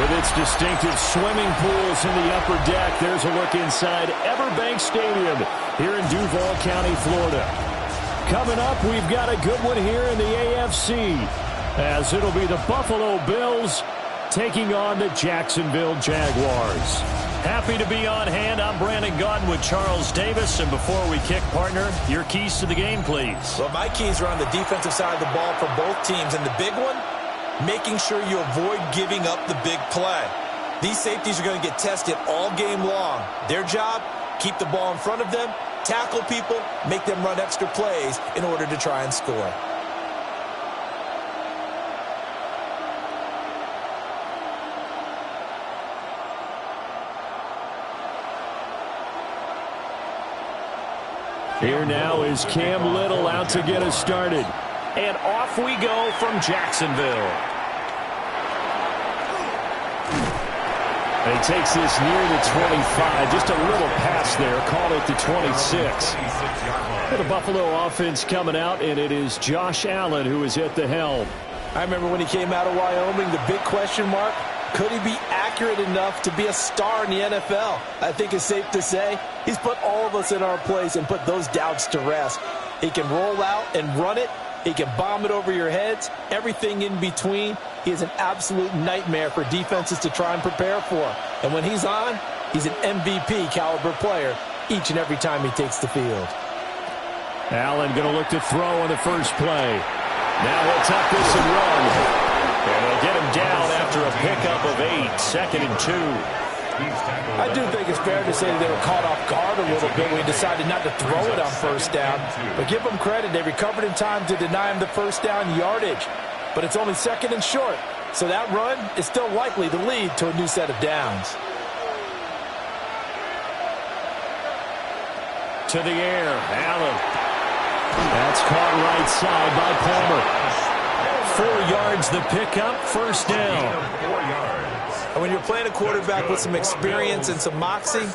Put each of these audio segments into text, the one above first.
With its distinctive swimming pools in the upper deck, there's a look inside Everbank Stadium here in Duval County, Florida. Coming up, we've got a good one here in the AFC, as it'll be the Buffalo Bills taking on the Jacksonville Jaguars. Happy to be on hand. I'm Brandon Gaudin with Charles Davis. And before we kick, partner, your keys to the game, please. Well, my keys are on the defensive side of the ball for both teams. And the big one, making sure you avoid giving up the big play. These safeties are going to get tested all game long. Their job, keep the ball in front of them, tackle people, make them run extra plays in order to try and score. Here now is Cam Little out to get us started. And off we go from Jacksonville. And he takes this near the 25. Just a little pass there. Call it the 26. The Buffalo offense coming out, and it is Josh Allen who is at the helm. I remember when he came out of Wyoming, the big question mark, could he be accurate enough to be a star in the NFL? I think it's safe to say he's put all of us in our place and put those doubts to rest. He can roll out and run it. He can bomb it over your heads. Everything in between. He is an absolute nightmare for defenses to try and prepare for. And when he's on, he's an MVP caliber player each and every time he takes the field. Allen going to look to throw on the first play. Now he'll tuck this and run. And they'll get him down after a pickup of 8, 2nd and 2. I do think it's fair to say that they were caught off guard a little bit when he decided not to throw it on first down. But give them credit. They recovered in time to deny him the first down yardage. But it's only 2nd and short. So that run is still likely to lead to a new set of downs. To the air, Allen. That's caught right side by Palmer. 4 yards the pickup, first down. And when you're playing a quarterback with some experience and some moxie,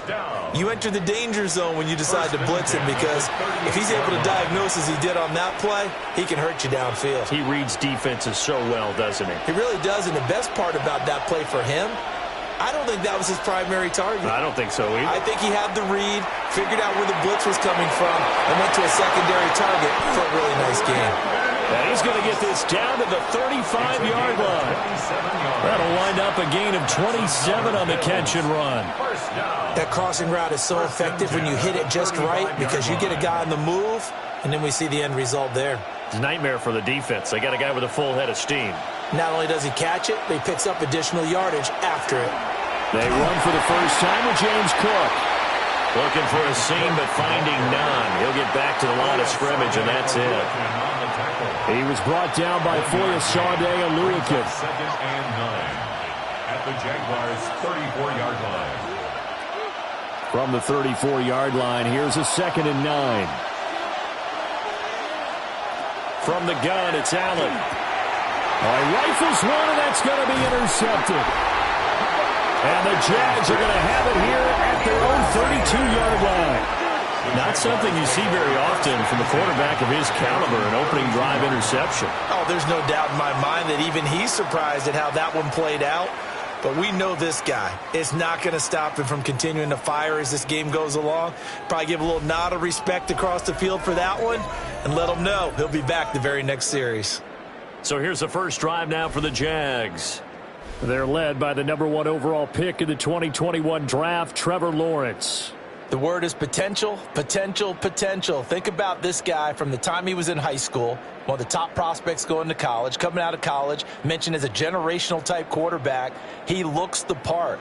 you enter the danger zone when you decide to blitz him, because if he's able to diagnose as he did on that play, he can hurt you downfield. He reads defenses so well, doesn't he? He really does, and the best part about that play for him, I don't think that was his primary target. I don't think so either. I think he had the read, figured out where the blitz was coming from, and went to a secondary target for a really nice game. And he's going to get this down to the 35-yard line. That'll wind up a gain of 27 on the catch and run. That crossing route is so effective when you hit it just right, because you get a guy on the move, and then we see the end result there. It's a nightmare for the defense. They got a guy with a full head of steam. Not only does he catch it, but he picks up additional yardage after it. They run for the first time with James Cook. Looking for a seam, but finding none. He'll get back to the line of scrimmage, and that's it. He was brought down by Foyesade Aluakin. 2nd and 9 at the Jaguars' 34-yard line. From the 34-yard line, here's a 2nd and 9. From the gun, it's Allen. Rifles one, and that's going to be intercepted. And the Jags are going to have it here at their own 32-yard line. Not something you see very often from a quarterback of his caliber, an opening drive interception. Oh, there's no doubt in my mind that even he's surprised at how that one played out. But we know this guy. It's not going to stop him from continuing to fire as this game goes along. Probably give a little nod of respect across the field for that one, and let him know he'll be back the very next series. So here's the first drive now for the Jags. They're led by the #1 overall pick in the 2021 draft, Trevor Lawrence. The word is potential, potential, potential. Think about this guy from the time he was in high school, one of the top prospects going to college, coming out of college, mentioned as a generational type quarterback. He looks the part.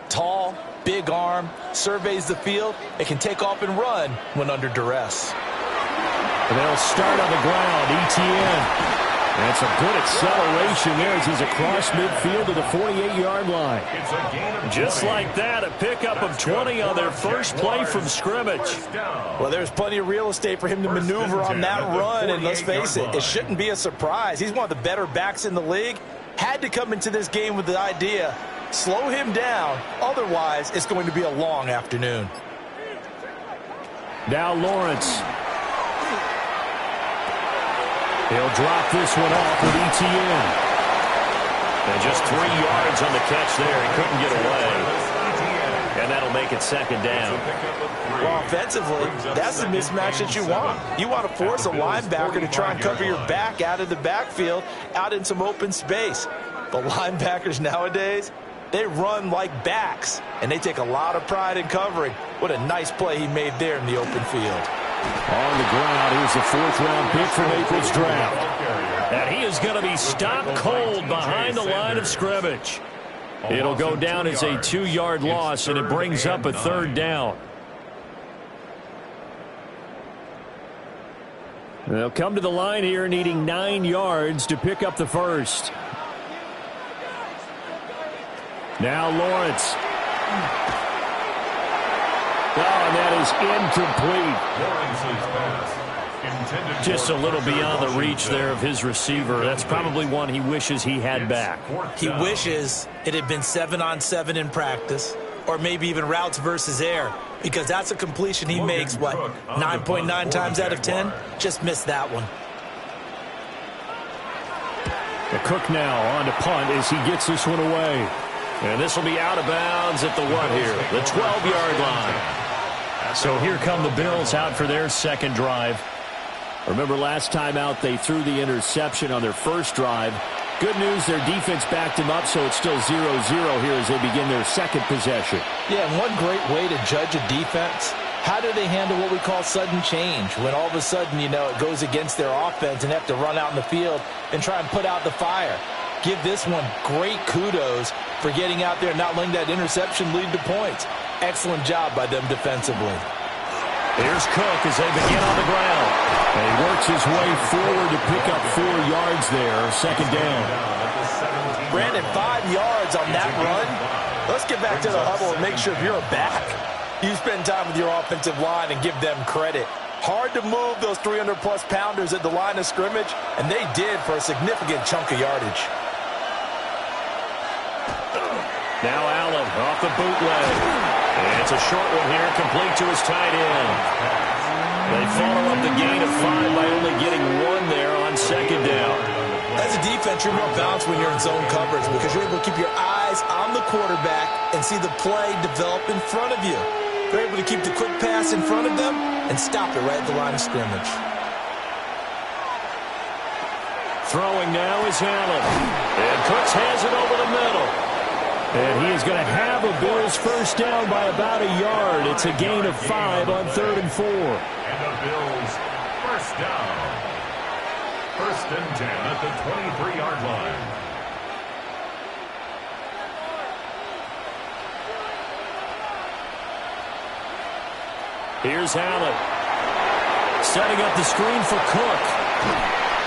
Tall, big arm, surveys the field, and can take off and run when under duress. And they'll start on the ground, ETN. That's a good acceleration there as he's across midfield to the 48-yard line. Just like that, a pickup of 20 on their first play from scrimmage. Well, there's plenty of real estate for him to maneuver on that run, and let's face it, it shouldn't be a surprise. He's one of the better backs in the league. Had to come into this game with the idea, slow him down, otherwise it's going to be a long afternoon. Now Lawrence. He'll drop this one off with ETN. And just 3 yards on the catch there. He couldn't get away. And that'll make it second down. Well, offensively, that's the mismatch that you want. You want to force a linebacker to try and cover your back out of the backfield, out in some open space. But linebackers nowadays, they run like backs, and they take a lot of pride in covering. What a nice play he made there in the open field. On the ground, here's the 4th-round pick from April's draft. And he is going to be stopped cold behind the line of scrimmage. It'll go down as a 2-yard loss, and it brings up a 3rd down. They'll come to the line here needing 9 yards to pick up the first. Now Lawrence. Oh, and that is incomplete. Just a little beyond the reach there of his receiver. That's probably one he wishes he had back. He wishes it had been 7-on-7 in practice, or maybe even routes versus air, because that's a completion he makes, what, 9.9 times out of 10? Just missed that one. The Cook now on to punt as he gets this one away. And this will be out of bounds at the what here? The 12-yard line. So here come the Bills out for their second drive. Remember last time out they threw the interception on their first drive. Good news, their defense backed him up, so it's still 0-0 here as they begin their second possession. Yeah, and one great way to judge a defense, how do they handle what we call sudden change? When all of a sudden, you know, it goes against their offense and they have to run out in the field and try and put out the fire. Give this one great kudos for getting out there and not letting that interception lead to points. Excellent job by them defensively. Here's Cook as they begin on the ground. And he works his way forward to pick up 4 yards there. Second down. Brandon, 5 yards on that run. Let's get back to the huddle and make sure if you're a back, you spend time with your offensive line and give them credit. Hard to move those 300-plus pounders at the line of scrimmage, and they did for a significant chunk of yardage. Now Allen off the bootleg. And it's a short one here, complete to his tight end. They follow up the gain of 5 by only getting 1 there on second down. As a defense, you're more balanced when you're in zone coverage because you're able to keep your eyes on the quarterback and see the play develop in front of you. You're able to keep the quick pass in front of them and stop it right at the line of scrimmage. Throwing now is Allen. And Cooks has it over the middle. And he is going to have a Bills first down by about a yard. It's a gain of 5 on 3rd and 4. And the Bills first down. 1st and 10 at the 23-yard line. Here's Allen. Setting up the screen for Cook.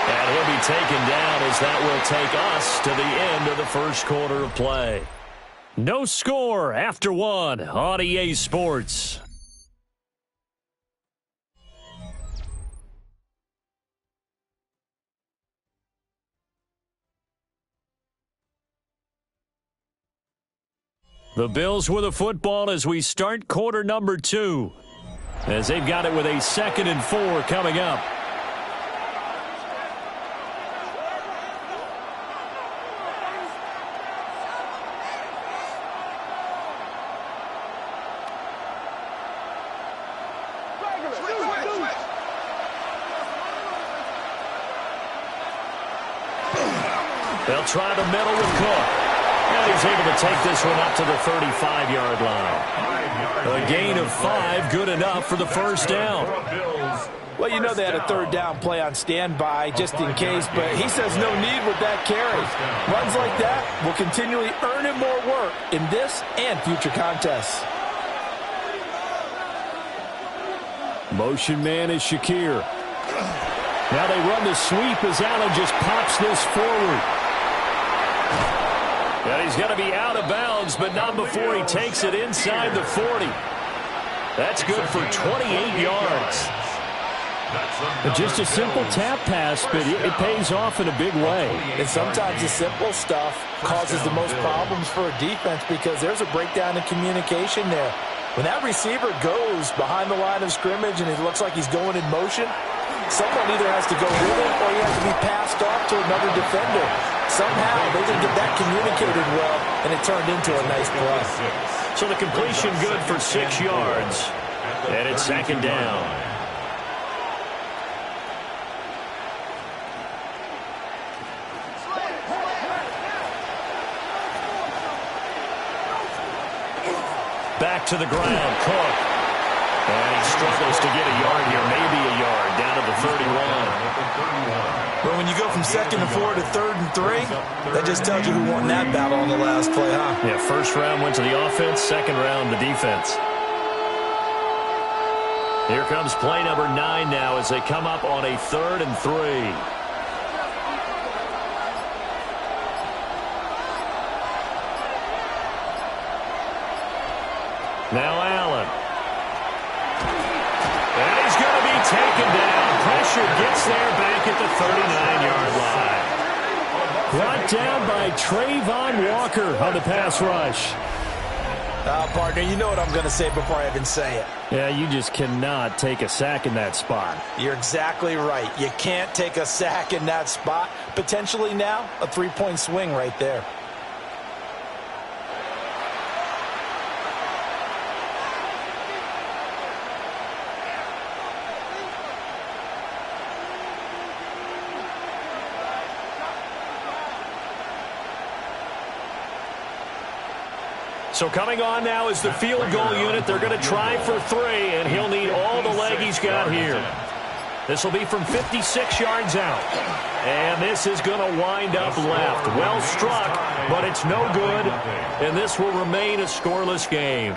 And he'll be taken down as that will take us to the end of the first quarter of play. No score after 1 on EA Sports. The Bills with the football as we start quarter number 2. As they've got it with a 2nd and 4 coming up. They'll try the middle with Cook. And he's able to take this one up to the 35-yard line. A gain of 5, good enough for the first down. Well, you know they had a 3rd down play on standby just in case, but he says no need with that carry. Runs like that will continually earn him more work in this and future contests. Motion man is Shakir. Now they run the sweep as Allen just pops this forward. And he's going to be out of bounds, but not before he takes it inside the 40. That's good for 28 yards. Just a simple tap pass, but it pays off in a big way. And sometimes the simple stuff causes the most problems for a defense because there's a breakdown in communication there. When that receiver goes behind the line of scrimmage and it looks like he's going in motion, someone either has to go with him or he has to be passed off to another defender. Somehow they didn't get that communicated well, and it turned into a nice play. So the completion good for 6 yards, and it's second down. Back to the ground, Cook. And he struggles to get a yard here, maybe a yard, down to the 31. Well, when you go from 2nd and 4 to 3rd and 3, that just tells you who won that battle on the last play, huh? Yeah, first round went to the offense, second round the defense. Here comes play number 9 now as they come up on a 3rd and 3. Now Allen. And he's going to be taken down. Pressure gets there back at the 39-yard line. Brought down by Trayvon Walker on the pass rush. Partner, you know what I'm going to say before I even say it. Yeah, you just cannot take a sack in that spot. You're exactly right. You can't take a sack in that spot. Potentially now, a 3-point swing right there. So coming on now is the field goal unit. They're going to try for 3, and he'll need all the leg he's got here. This will be from 56 yards out. And this is going to wind up left. Well struck, but it's no good. And this will remain a scoreless game.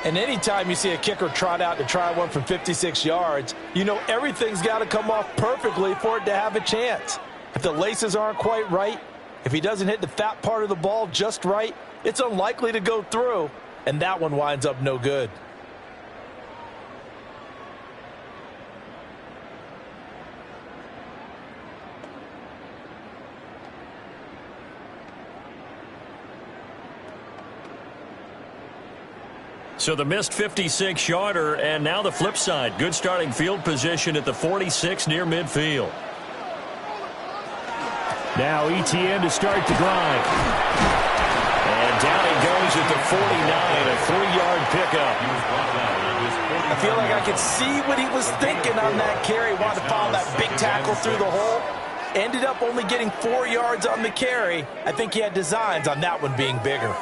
And anytime you see a kicker trot out to try one from 56 yards, you know everything's got to come off perfectly for it to have a chance. If the laces aren't quite right, if he doesn't hit the fat part of the ball just right, it's unlikely to go through, and that one winds up no good. So the missed 56-yarder, and now the flip side. Good starting field position at the 46 near midfield. Now ETN to start the drive. And down he goes at the 49, a 3-yard pickup. I feel like I could see what he was thinking on that carry. Wanted to follow that big tackle through the hole. Ended up only getting 4 yards on the carry. I think he had designs on that one being bigger.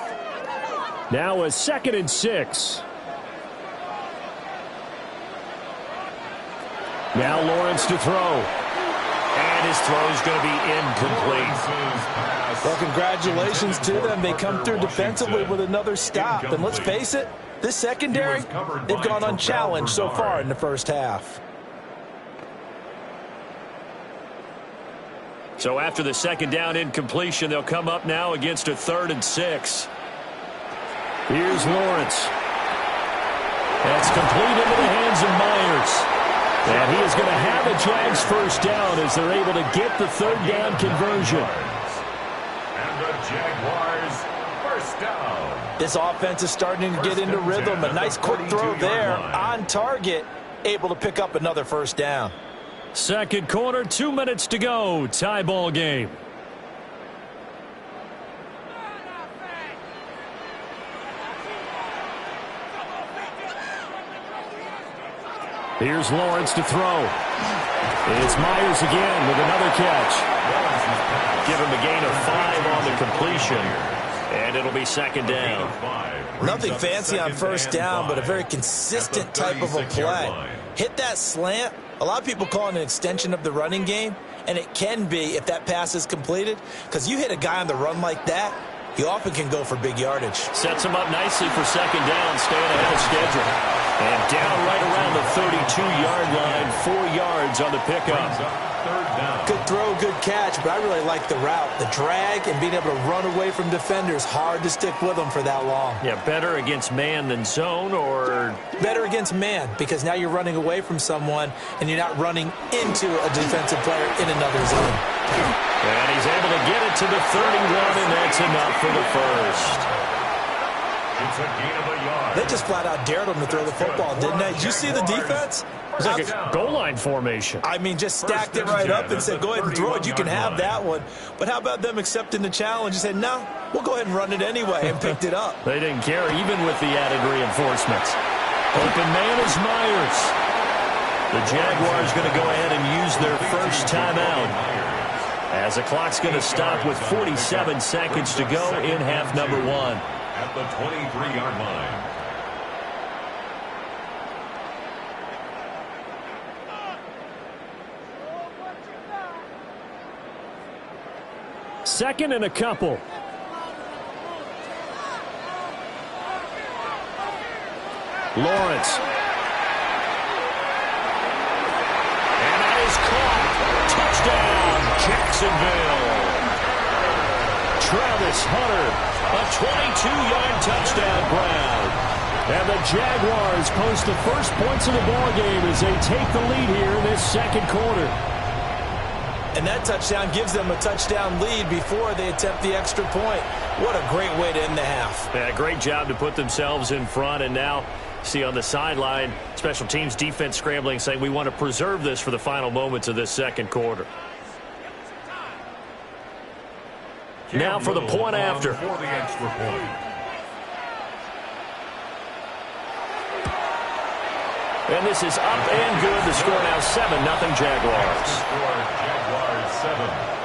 Now a 2nd and 6. Now Lawrence to throw. And his throw is going to be incomplete. Well, congratulations to them. They come through defensively with another stop. And let's face it, this secondary, they've gone unchallenged so far in the first half. So after the 2nd down incompletion, they'll come up now against a 3rd and 6. Here's Lawrence. That's complete into the hands of Myers. And he is going to have a Jags first down as they're able to get the 3rd down conversion. And the Jaguars first down. This offense is starting to get into rhythm. A nice quick throw there on target, able to pick up another first down. Second quarter, 2 minutes to go. Tie ball game. Here's Lawrence to throw. It's Myers again with another catch. Give him a gain of 5 on the completion. And it'll be 2nd down. Nothing fancy on first down, but a very consistent type of a play. Hit that slant. A lot of people call it an extension of the running game, and it can be if that pass is completed, because you hit a guy on the run like that, he often can go for big yardage. Sets him up nicely for 2nd down, staying ahead of schedule. And down right around the 32-yard line, 4 yards on the pickup. Good throw, good catch, but I really like the route. The drag and being able to run away from defenders, hard to stick with them for that long. Yeah, better against man than zone, or? Better against man, because now you're running away from someone and you're not running into a defensive player in another zone. And he's able to get it to the 31, and that's enough for the first. It's a gain of a yard. They just flat out dared him to throw the football, didn't they? Did you see the defense? It's like a goal line formation. I mean, just stacked it right up and said, go ahead and throw it. You can have that one. But how about them accepting the challenge and said, no, we'll go ahead and run it anyway, and picked it up. They didn't care, even with the added reinforcements. Open man is Myers. The Jaguars going to go ahead and use their first timeout, as the clock's going to stop with 47 seconds to go in half number one. At the 23-yard line. Second and a couple. Lawrence. And that is caught. Touchdown, Jacksonville. Travis Hunter, a 22-yard touchdown grab. And the Jaguars post the first points of the ballgame as they take the lead here in this second quarter. And that touchdown gives them a touchdown lead before they attempt the extra point. What a great way to end the half. Yeah, great job to put themselves in front. And now, see on the sideline, special teams defense scrambling, saying we want to preserve this for the final moments of this second quarter. Now for the point after. For the extra point. And this is up and good. The score now 7-0 Jaguars.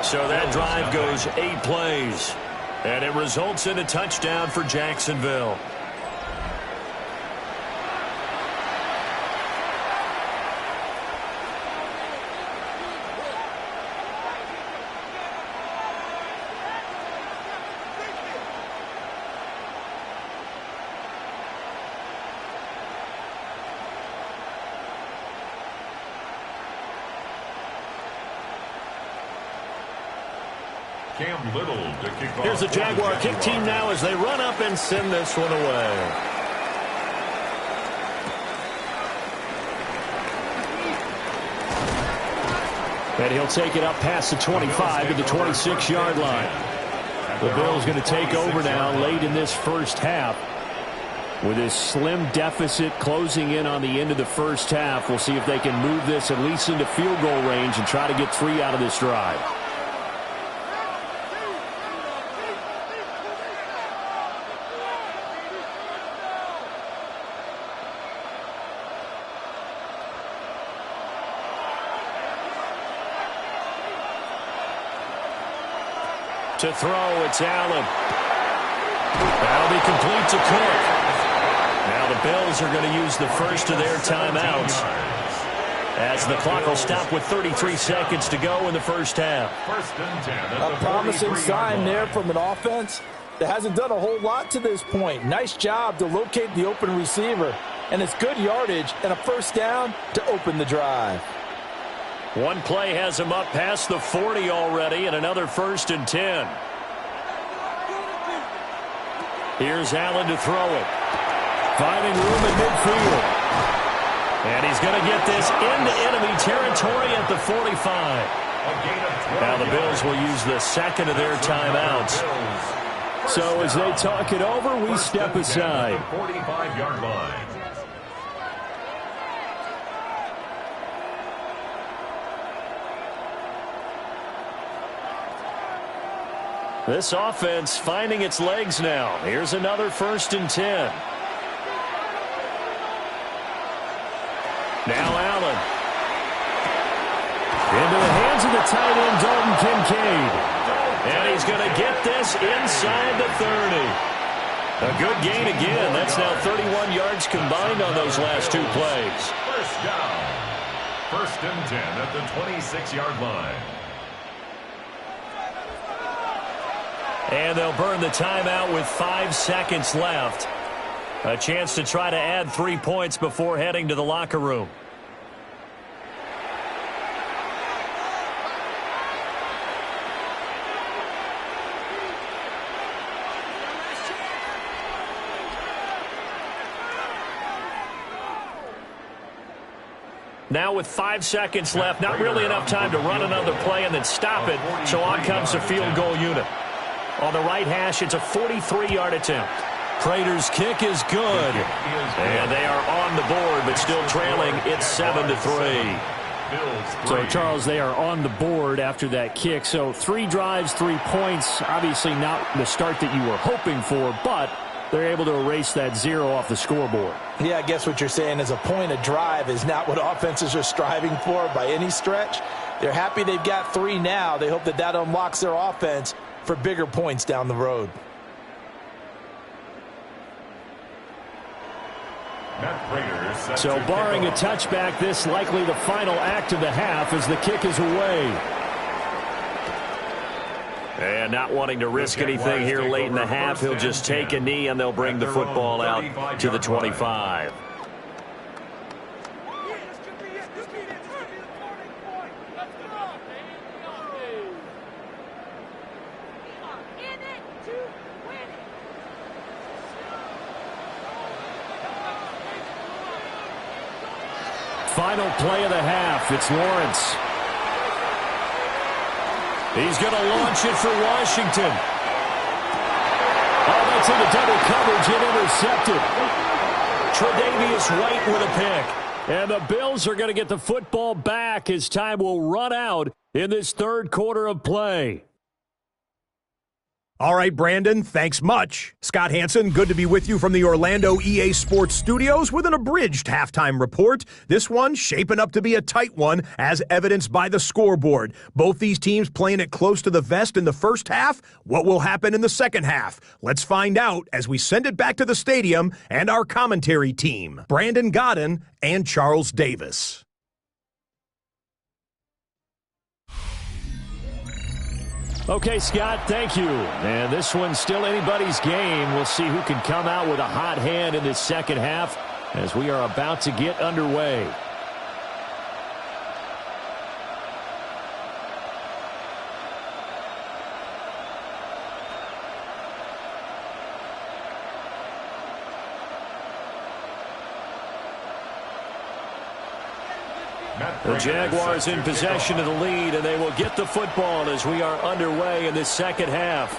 So that drive goes 8 plays. And it results in a touchdown for Jacksonville. Cam Little to kick off. Here's the Jaguar kick team now as they run up and send this one away. And he'll take it up past the 25 to the 26-yard line. The Bills going to take over now late in this first half. With this slim deficit closing in on the end of the first half, we'll see if they can move this at least into field goal range and try to get 3 out of this drive. To throw, it's Allen. That'll be complete to Cook. Now the Bills are going to use the first of their timeouts, as the clock will stop with 33 seconds to go in the first half. A promising sign there from an offense that hasn't done a whole lot to this point. Nice job to locate the open receiver, and it's good yardage and a first down to open the drive. One play has him up past the 40 already, and another 1st and 10. Here's Allen to throw it. Finding room in midfield. And he's going to get this into enemy territory at the 45. Now the Bills will use the second of their timeouts. So as they talk it over, we step aside. 45-yard line. This offense finding its legs now. Here's another 1st and 10. Now Allen. Into the hands of the tight end, Dalton Kincaid. And he's going to get this inside the 30. A good gain again. That's now 31 yards combined on those last 2 plays. First down. 1st and 10 at the 26-yard line. And they'll burn the timeout with 5 seconds left. A chance to try to add 3 points before heading to the locker room. Now with 5 seconds left, not really enough time to run another play and then stop it. So on comes the field goal unit. On the right hash, it's a 43-yard attempt. Prater's kick is good. And they are on the board, but still trailing. It's 7-3. So, Charles, they are on the board after that kick. So 3 drives, 3 points. Obviously not the start that you were hoping for, but they're able to erase that 0 off the scoreboard. Yeah, I guess what you're saying is a point a drive is not what offenses are striving for by any stretch. They're happy they've got 3 now. They hope that that unlocks their offense for bigger points down the road. So barring a touchback, this likely the final act of the half as the kick is away. And not wanting to risk anything here late in the half, he'll just take a knee and they'll bring the football out to the 25. Final play of the half. It's Lawrence. He's going to launch it for Washington. Oh, that's into double coverage and intercepted. Tre'Davious White with a pick. And the Bills are going to get the football back as time will run out in this third quarter of play. All right, Brandon, thanks much. Scott Hansen, good to be with you from the Orlando EA Sports Studios with an abridged halftime report. This one shaping up to be a tight one, as evidenced by the scoreboard. Both these teams playing it close to the vest in the first half. What will happen in the second half? Let's find out as we send it back to the stadium and our commentary team, Brandon Godden and Charles Davis. Okay, Scott, thank you. And this one's still anybody's game. We'll see who can come out with a hot hand in this second half as we are about to get underway. The Jaguars in possession of the lead, and they will get the football as we are underway in this second half.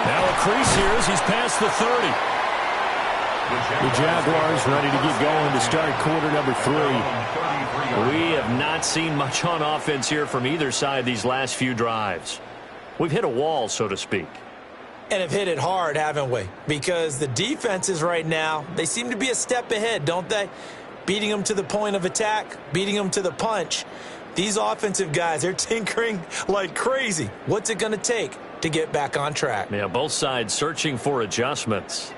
Now a crease here as he's past the 30. The Jaguars ready to get going to start quarter number 3. We have not seen much on offense here from either side these last few drives. We've hit a wall, so to speak. And have hit it hard, haven't we? Because the defenses right now, they seem to be a step ahead, don't they? Beating them to the point of attack, beating them to the punch. These offensive guys, they're tinkering like crazy. What's it going to take to get back on track? Yeah, both sides searching for adjustments.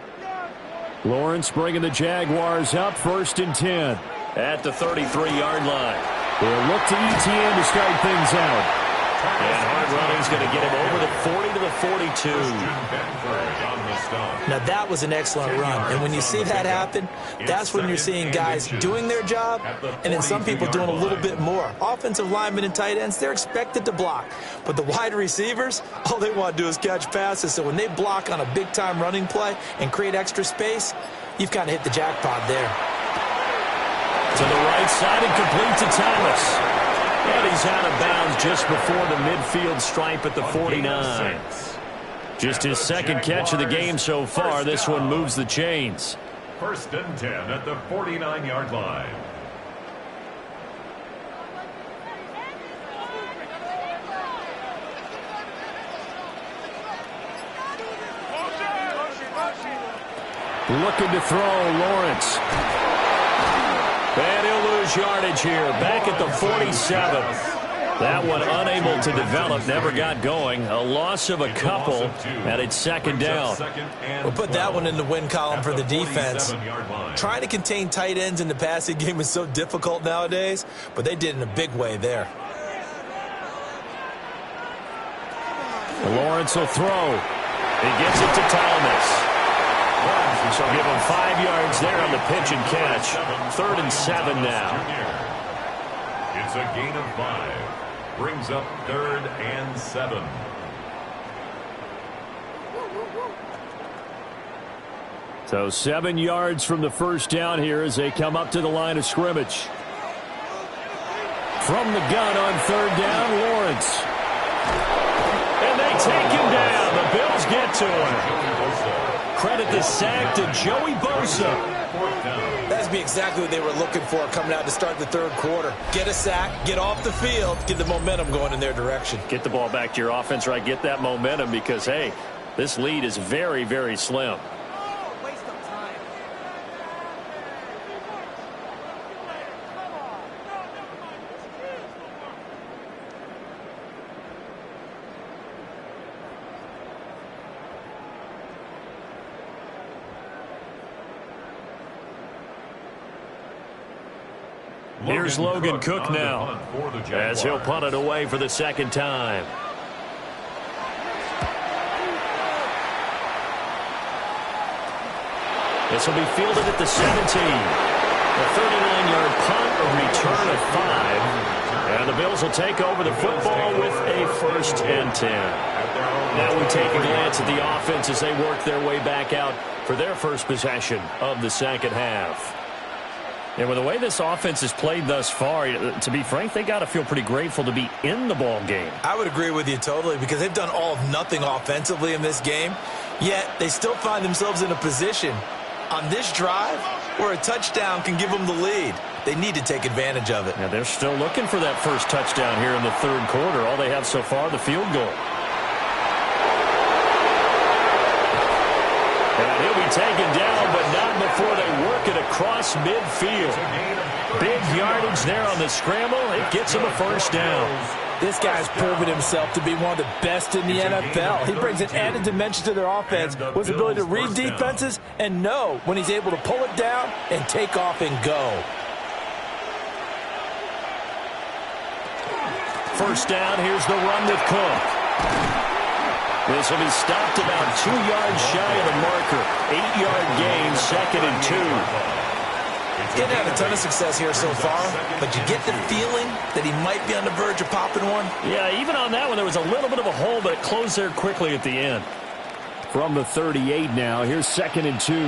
Lawrence bringing the Jaguars up 1st and 10 at the 33-yard line. They'll look to ETN to start things out. And hard running is going to get him over the 40 to the 42. Now that was an excellent run. And when you see that happen, that's when you're seeing guys doing their job and then some people doing a little bit more. Offensive linemen and tight ends, they're expected to block. But the wide receivers, all they want to do is catch passes. So when they block on a big-time running play and create extra space, you've kind of hit the jackpot there. To the right side and complete to Thomas. And he's out of bounds just before the midfield stripe at the 49. Just his second catch of the game so far. This one moves the chains. 1st and 10 at the 49-yard line. Looking to throw, Lawrence. And he'll lose yardage here, back at the 47. That one unable to develop, never got going. A loss of a couple, and it's 2nd down. We'll put that one in the win column for the defense. Trying to contain tight ends in the passing game is so difficult nowadays, but they did in a big way there. Lawrence will throw. He gets it to Thomas. So give him 5 yards there on the pitch and catch. 3rd and 7 now. It's a gain of 5. Brings up 3rd and 7. So 7 yards from the first down here as they come up to the line of scrimmage. From the gun on 3rd down, Lawrence. And they take him down. The tackles get to him. Credit the sack to Joey Bosa. That's be exactly what they were looking for coming out to start the third quarter. Get a sack, get off the field, get the momentum going in their direction. Get the ball back to your offense, right? Get that momentum because, hey, this lead is very, very slim. Here's Logan Cook now as he'll punt it away for the second time. This will be fielded at the 17. A 39-yard punt, a return of 5. And the Bills will take over the football with a 1st and 10. Now we take a glance at the offense as they work their way back out for their first possession of the second half. And with the way this offense has played thus far, to be frank, they got to feel pretty grateful to be in the ball game. I would agree with you totally because they've done all of nothing offensively in this game, yet they still find themselves in a position on this drive where a touchdown can give them the lead. They need to take advantage of it. Now they're still looking for that first touchdown here in the third quarter. All they have so far, the field goal. And he'll be taken down, but not before they work it across midfield. Big yardage there on the scramble. It gets him a first down. This guy's proven himself to be one of the best in the NFL. He brings an added dimension to their offense with his ability to read defenses and know when he's able to pull it down and take off and go. First down, here's the run with Cook. This will be stopped about 2 yards shy of the marker. 8-yard gain, 2nd and 2. Didn't have a ton of success here so far, but you get the feeling that he might be on the verge of popping one. Yeah, even on that one, there was a little bit of a hole, but it closed there quickly at the end. From the 38 now, here's 2nd and 2. And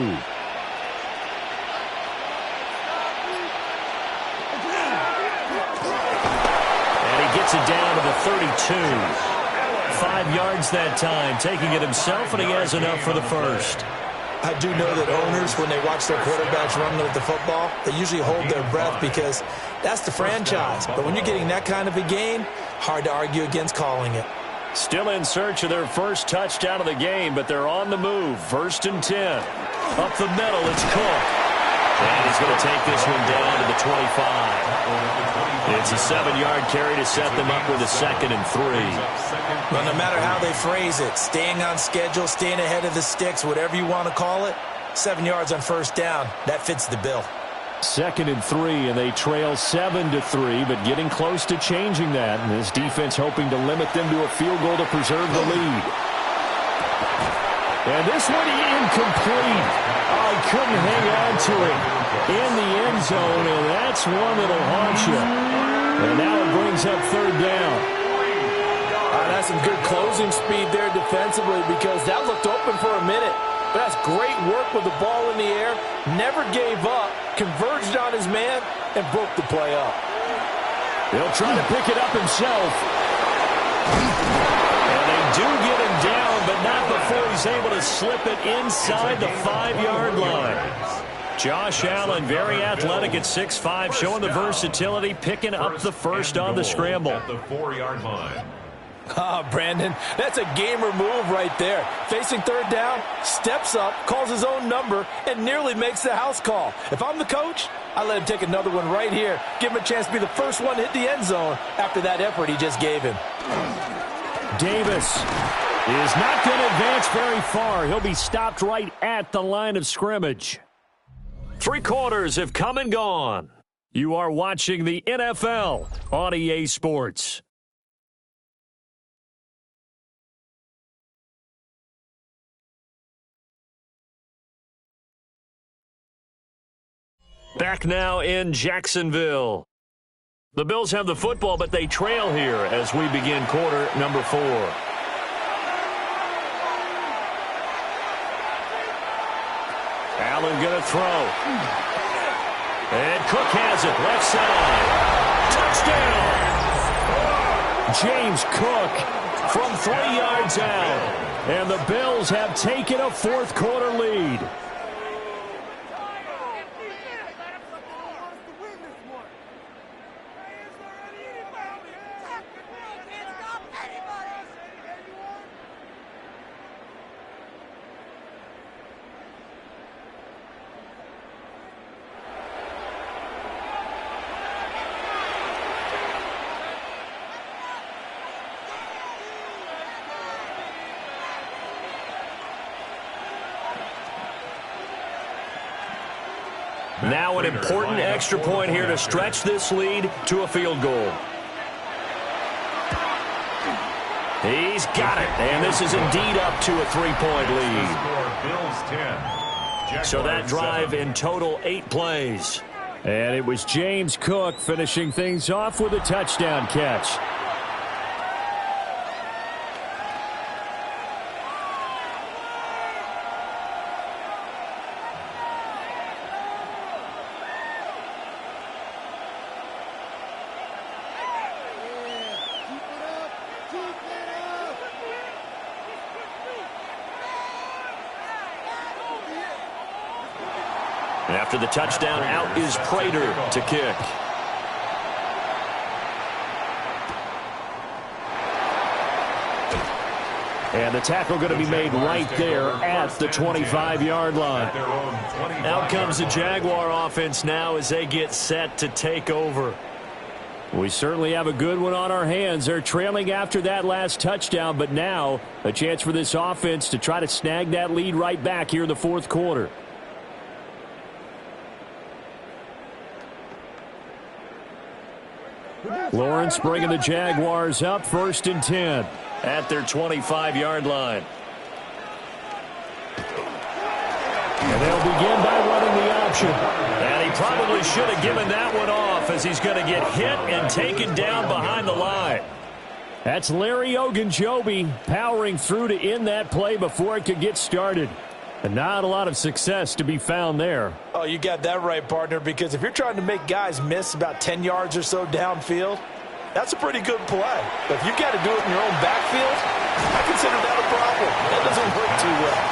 he gets it down to the 32. 5 yards that time, taking it himself, and he has enough for the first. I do know that owners, when they watch their quarterbacks run with the football, they usually hold their breath because that's the franchise. But when you're getting that kind of a gain, hard to argue against calling it. Still in search of their first touchdown of the game, but they're on the move. 1st and 10. Up the middle, it's Cook. And he's going to take this one down to the 25. It's a 7-yard carry to set them up with a 2nd and 3. Well, no matter how they phrase it, staying on schedule, staying ahead of the sticks, whatever you want to call it, 7 yards on first down, that fits the bill. 2nd and 3, and they trail 7-3, but getting close to changing that. And this defense hoping to limit them to a field goal to preserve the lead. And this one incomplete. Oh, he couldn't hang on to it in the end zone, and that's one that'll haunt you. And now it brings up 3rd down. That's some good closing speed there defensively because that looked open for a minute. But that's great work with the ball in the air. Never gave up, converged on his man, and broke the play up. He'll try to pick it up himself. And they do get him down, but not before he's able to slip it inside the 5-yard line. Josh Allen, very athletic at 6'5", showing the versatility, picking up the first on the scramble. At the 4-yard line. Brandon, that's a gamer move right there. Facing 3rd down, steps up, calls his own number, and nearly makes the house call. If I'm the coach, I let him take another one right here. Give him a chance to be the first one to hit the end zone after that effort he just gave him. Davis is not going to advance very far. He'll be stopped right at the line of scrimmage. 3 quarters have come and gone. You are watching the NFL on EA Sports. Back now in Jacksonville. The Bills have the football, but they trail here as we begin quarter number 4. Allen going to throw. And Cook has it, left side. Touchdown! James Cook from 3 yards out. And the Bills have taken a fourth-quarter lead. Now an important extra point here to stretch this lead to a field goal. He's got it, and this is indeed up to a 3-point lead. So that drive in total 8 plays. And it was James Cook finishing things off with a touchdown catch. After the touchdown, out is Prater to kick. And the tackle going to be made right there at the 25-yard line. Out comes the Jaguar offense now as they get set to take over. We certainly have a good one on our hands. They're trailing after that last touchdown, but now a chance for this offense to try to snag that lead right back here in the fourth quarter. Lawrence bringing the Jaguars up 1st and 10 at their 25-yard line. And they'll begin by running the option. And he probably should have given that one off as he's going to get hit and taken down behind the line. That's Larry Ogunjobi powering through to end that play before it could get started. And not a lot of success to be found there. Oh, you got that right, partner, because if you're trying to make guys miss about 10 yards or so downfield, that's a pretty good play. But if you've got to do it in your own backfield, I consider that a problem. That doesn't work too well.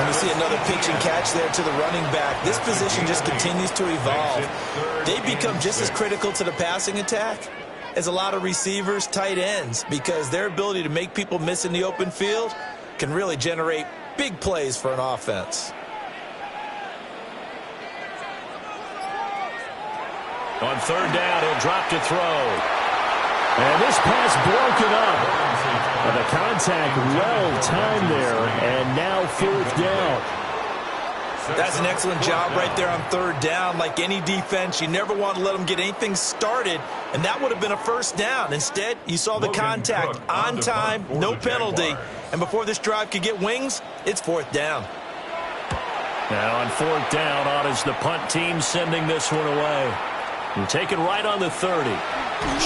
And we see another pitch and catch there to the running back. This position just continues to evolve. They become just as critical to the passing attack as a lot of receivers, tight ends, because their ability to make people miss in the open field can really generate big plays for an offense. On 3rd down, he'll drop to throw. And this pass broken up. And the contact well timed there, and now 4th down. That's an excellent job right there on 3rd down. Like any defense, you never want to let them get anything started, and that would have been a 1st down. Instead, you saw the contact on time, no penalty, and before this drive could get wings, it's 4th down. Now on 4th down, on is the punt team sending this one away. And taken right on the 30.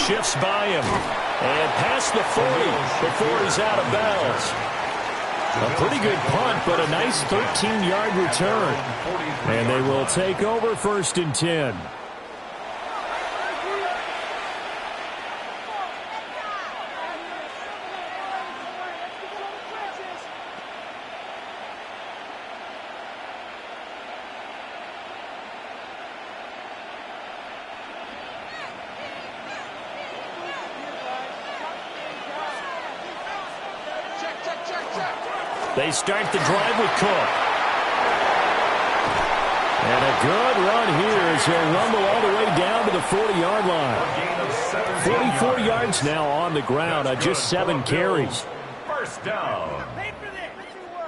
Shifts by him. And past the 40 before he's out of bounds. A pretty good punt, but a nice 13-yard return. And they will take over 1st and 10. They start the drive with Cook. And a good run here as he'll rumble all the way down to the 40-yard line. 44 yards now on the ground on just 7 carries. 1st down.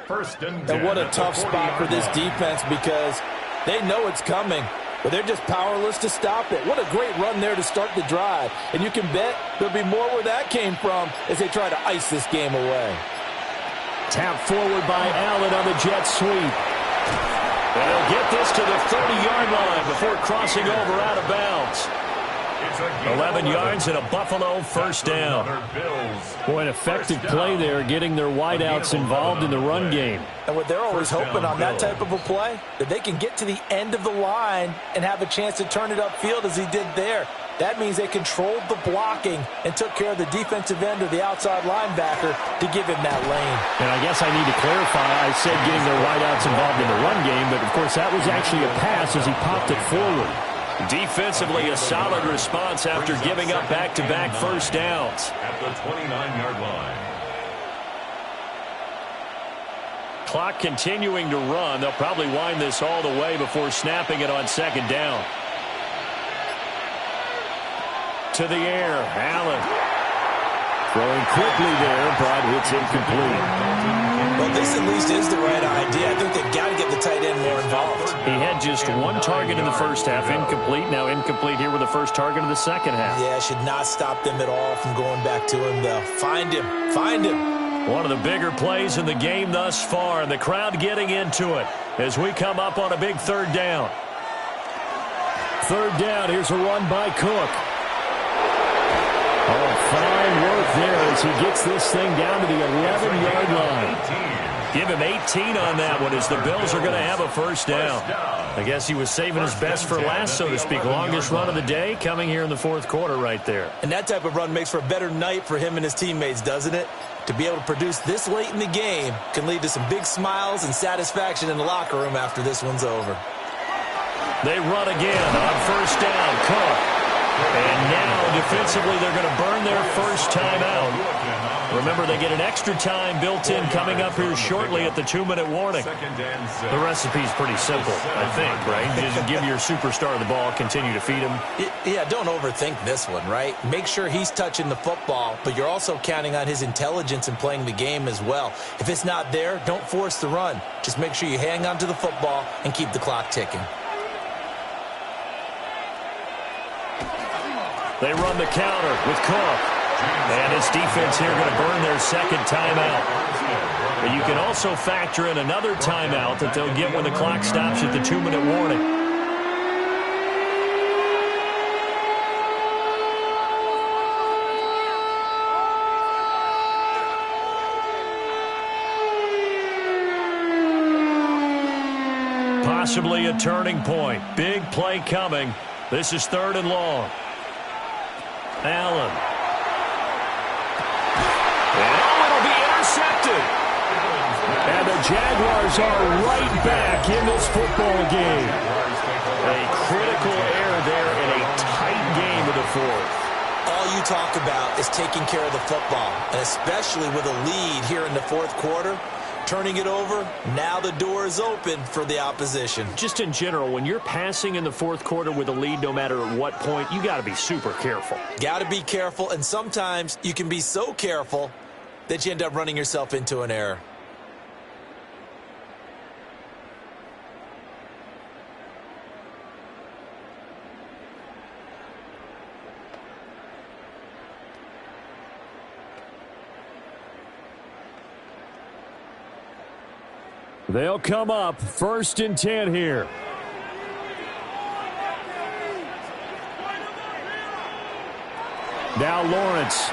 1st and 10. And what a tough spot for this defense because they know it's coming, but they're just powerless to stop it. What a great run there to start the drive. And you can bet there'll be more where that came from as they try to ice this game away. Tap forward by Allen on the jet sweep. And he'll get this to the 30-yard line before crossing over out of bounds. 11 yards and a Buffalo 1st down. Boy, an effective play there, getting their wideouts involved in the run game. And what they're always hoping on that type of a play, that they can get to the end of the line and have a chance to turn it upfield as he did there. That means they controlled the blocking and took care of the defensive end or the outside linebacker to give him that lane. And I guess I need to clarify, I said getting their wideouts involved in the run game, but of course that was actually a pass as he popped it forward. Defensively, a solid response after giving up back-to-back first downs. At the 29-yard line. Clock continuing to run. They'll probably wind this all the way before snapping it on second down. To the air, Allen. Throwing quickly there, but it's incomplete. Well, this at least is the right idea. I think they've got to get the tight end more involved. He had just one target in the first half, incomplete. Now incomplete here with the first target of the second half. Yeah, should not stop them at all from going back to him, though. Find him. Find him. One of the bigger plays in the game thus far, and the crowd getting into it as we come up on a big third down. Third down, here's a run by Cook. Oh, fine work there as he gets this thing down to the 11-yard line. Give him 18 on that one as the Bills are going to have a first down. I guess he was saving his best for last, so to speak. Longest run of the day coming here in the fourth quarter right there. And that type of run makes for a better night for him and his teammates, doesn't it? To be able to produce this late in the game can lead to some big smiles and satisfaction in the locker room after this one's over. They run again on first down. Cook. And now, defensively, they're going to burn their first timeout. Remember, they get an extra time built in coming up here shortly at the 2-minute warning. The recipe's pretty simple, I think, right? Just give your superstar the ball, continue to feed him. Yeah, don't overthink this one, right? Make sure he's touching the football, but you're also counting on his intelligence in playing the game as well. If it's not there, don't force the run. Just make sure you hang on to the football and keep the clock ticking. They run the counter with Cook. And his defense here going to burn their second timeout. But you can also factor in another timeout that they'll get when the clock stops at the 2-minute warning. Possibly a turning point. Big play coming. This is third and long. Allen. And it'll be intercepted. And the Jaguars are right back in this football game. A critical error there in a tight game of the fourth. All you talk about is taking care of the football, and especially with a lead here in the fourth quarter. Turning it over, now the door is open for the opposition. Just in general, when you're passing in the fourth quarter with a lead, no matter at what point, you got to be super careful. Got to be careful, and sometimes you can be so careful that you end up running yourself into an error. They'll come up first and 10 here. Now Lawrence.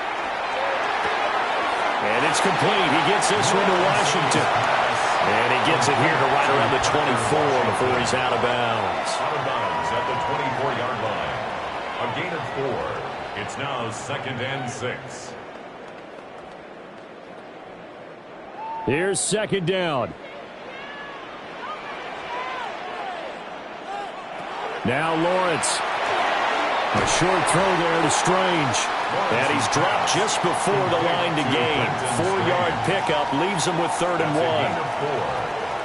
And it's complete. He gets this one to Washington. And he gets it here to right around the 24 before he's out of bounds. Out of bounds at the 24-yard line. A gain of 4. It's now 2nd and 6. Here's second down. Now Lawrence. A short throw there to Strange. And he's dropped just before the line to gain. 4-yard pickup leaves him with 3rd and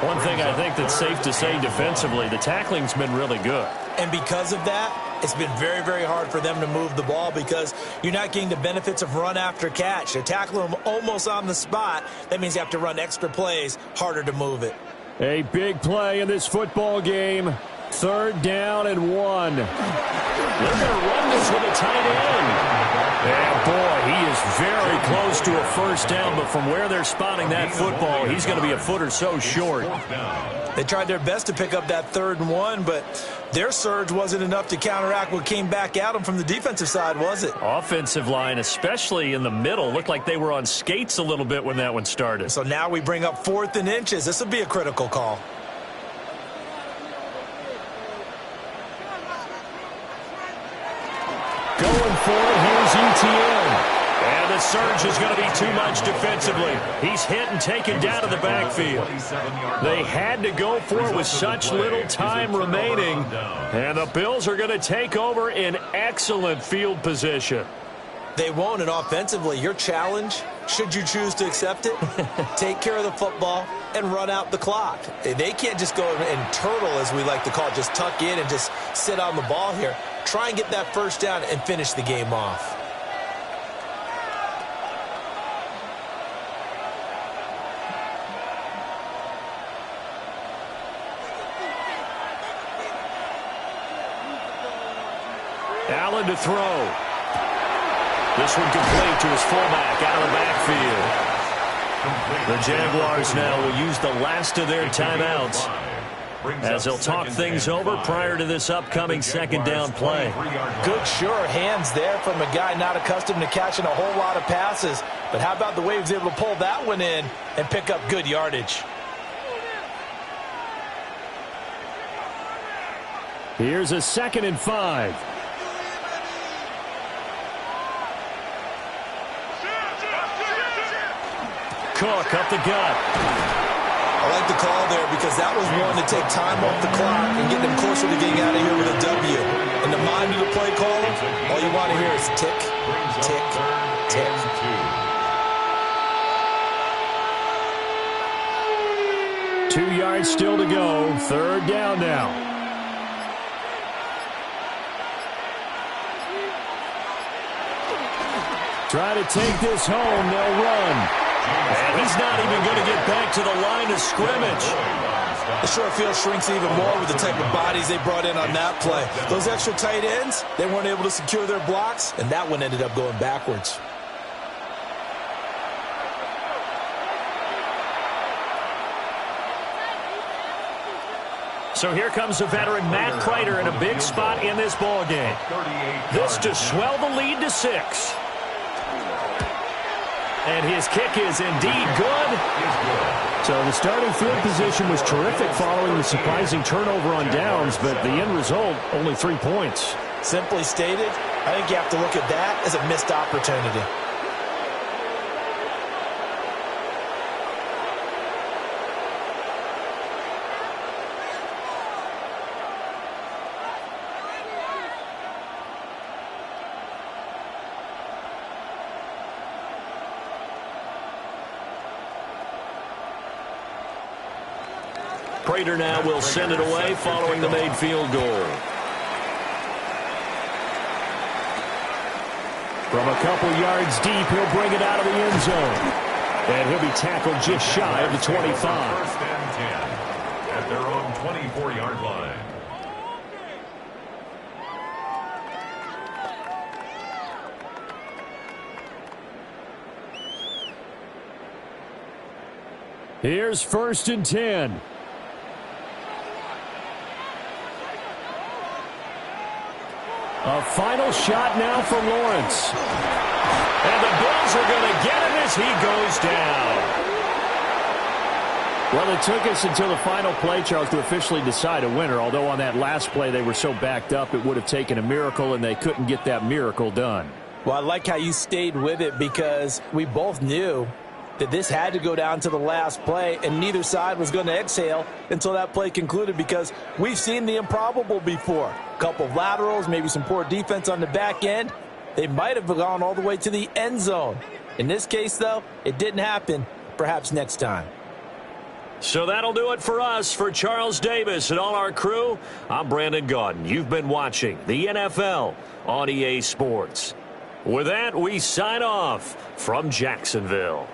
1. One thing I think that's safe to say defensively, the tackling's been really good. And because of that, it's been very, very hard for them to move the ball because you're not getting the benefits of run after catch. They're tackling them almost on the spot. That means you have to run extra plays, harder to move it. A big play in this football game. 3rd down and 1. They're going to run this with a tight end. And boy, he is very close to a first down, but from where they're spotting that football, he's going to be a foot or so short. They tried their best to pick up that 3rd and 1, but their surge wasn't enough to counteract what came back at them from the defensive side, was it? Offensive line, especially in the middle, looked like they were on skates a little bit when that one started. So now we bring up 4th and inches. This will be a critical call. the surge is going to be too much defensively. He's hit and taken down to the backfield. They had to go for it with such little time remaining. And the Bills are going to take over in excellent field position. They won't, and offensively, your challenge, should you choose to accept it, take care of the football and run out the clock. They can't just go and turtle, as we like to call it, just tuck in and just sit on the ball here. Try and get that first down and finish the game off. Allen to throw. This one complete to his fullback out of the backfield. The Jaguars now will use the last of their timeouts as they'll talk things over prior to this upcoming second down play. Good, sure hands there from a guy not accustomed to catching a whole lot of passes. But how about the way he was able to pull that one in and pick up good yardage? Here's a 2nd and 5. Cook up the gut. I like the call there because that was one to take time off the clock and get them closer to getting out of here with a W. And the mind of the play caller, all you want to hear is tick, tick, tick. 2 yards still to go. 3rd down now. Try to take this home. They'll run. And he's not even going to get back to the line of scrimmage. The short field shrinks even more with the type of bodies they brought in on that play. Those extra tight ends, they weren't able to secure their blocks, and that one ended up going backwards. So here comes the veteran Matt Prater in a big spot in this ballgame. This to swell the lead to 6. And his kick is indeed good. So the starting field position was terrific following the surprising turnover on downs, but the end result, only 3 points. Simply stated, I think you have to look at that as a missed opportunity. Prater now will send it away following the made field goal. From a couple yards deep, he'll bring it out of the end zone. And he'll be tackled just shy of the 25. 1st and 10 at their own 24-yard line. Here's 1st and 10. A final shot now for Lawrence. And the Bills are going to get him as he goes down. Well, it took us until the final play, Charles, to officially decide a winner. Although on that last play they were so backed up, it would have taken a miracle, and they couldn't get that miracle done. Well, I like how you stayed with it because we both knew that this had to go down to the last play, and neither side was going to exhale until that play concluded because we've seen the improbable before. A couple of laterals, maybe some poor defense on the back end. They might have gone all the way to the end zone. In this case, though, it didn't happen. Perhaps next time. So that'll do it for us. For Charles Davis and all our crew, I'm Brandon Gaudin. You've been watching the NFL on EA Sports. With that, we sign off from Jacksonville.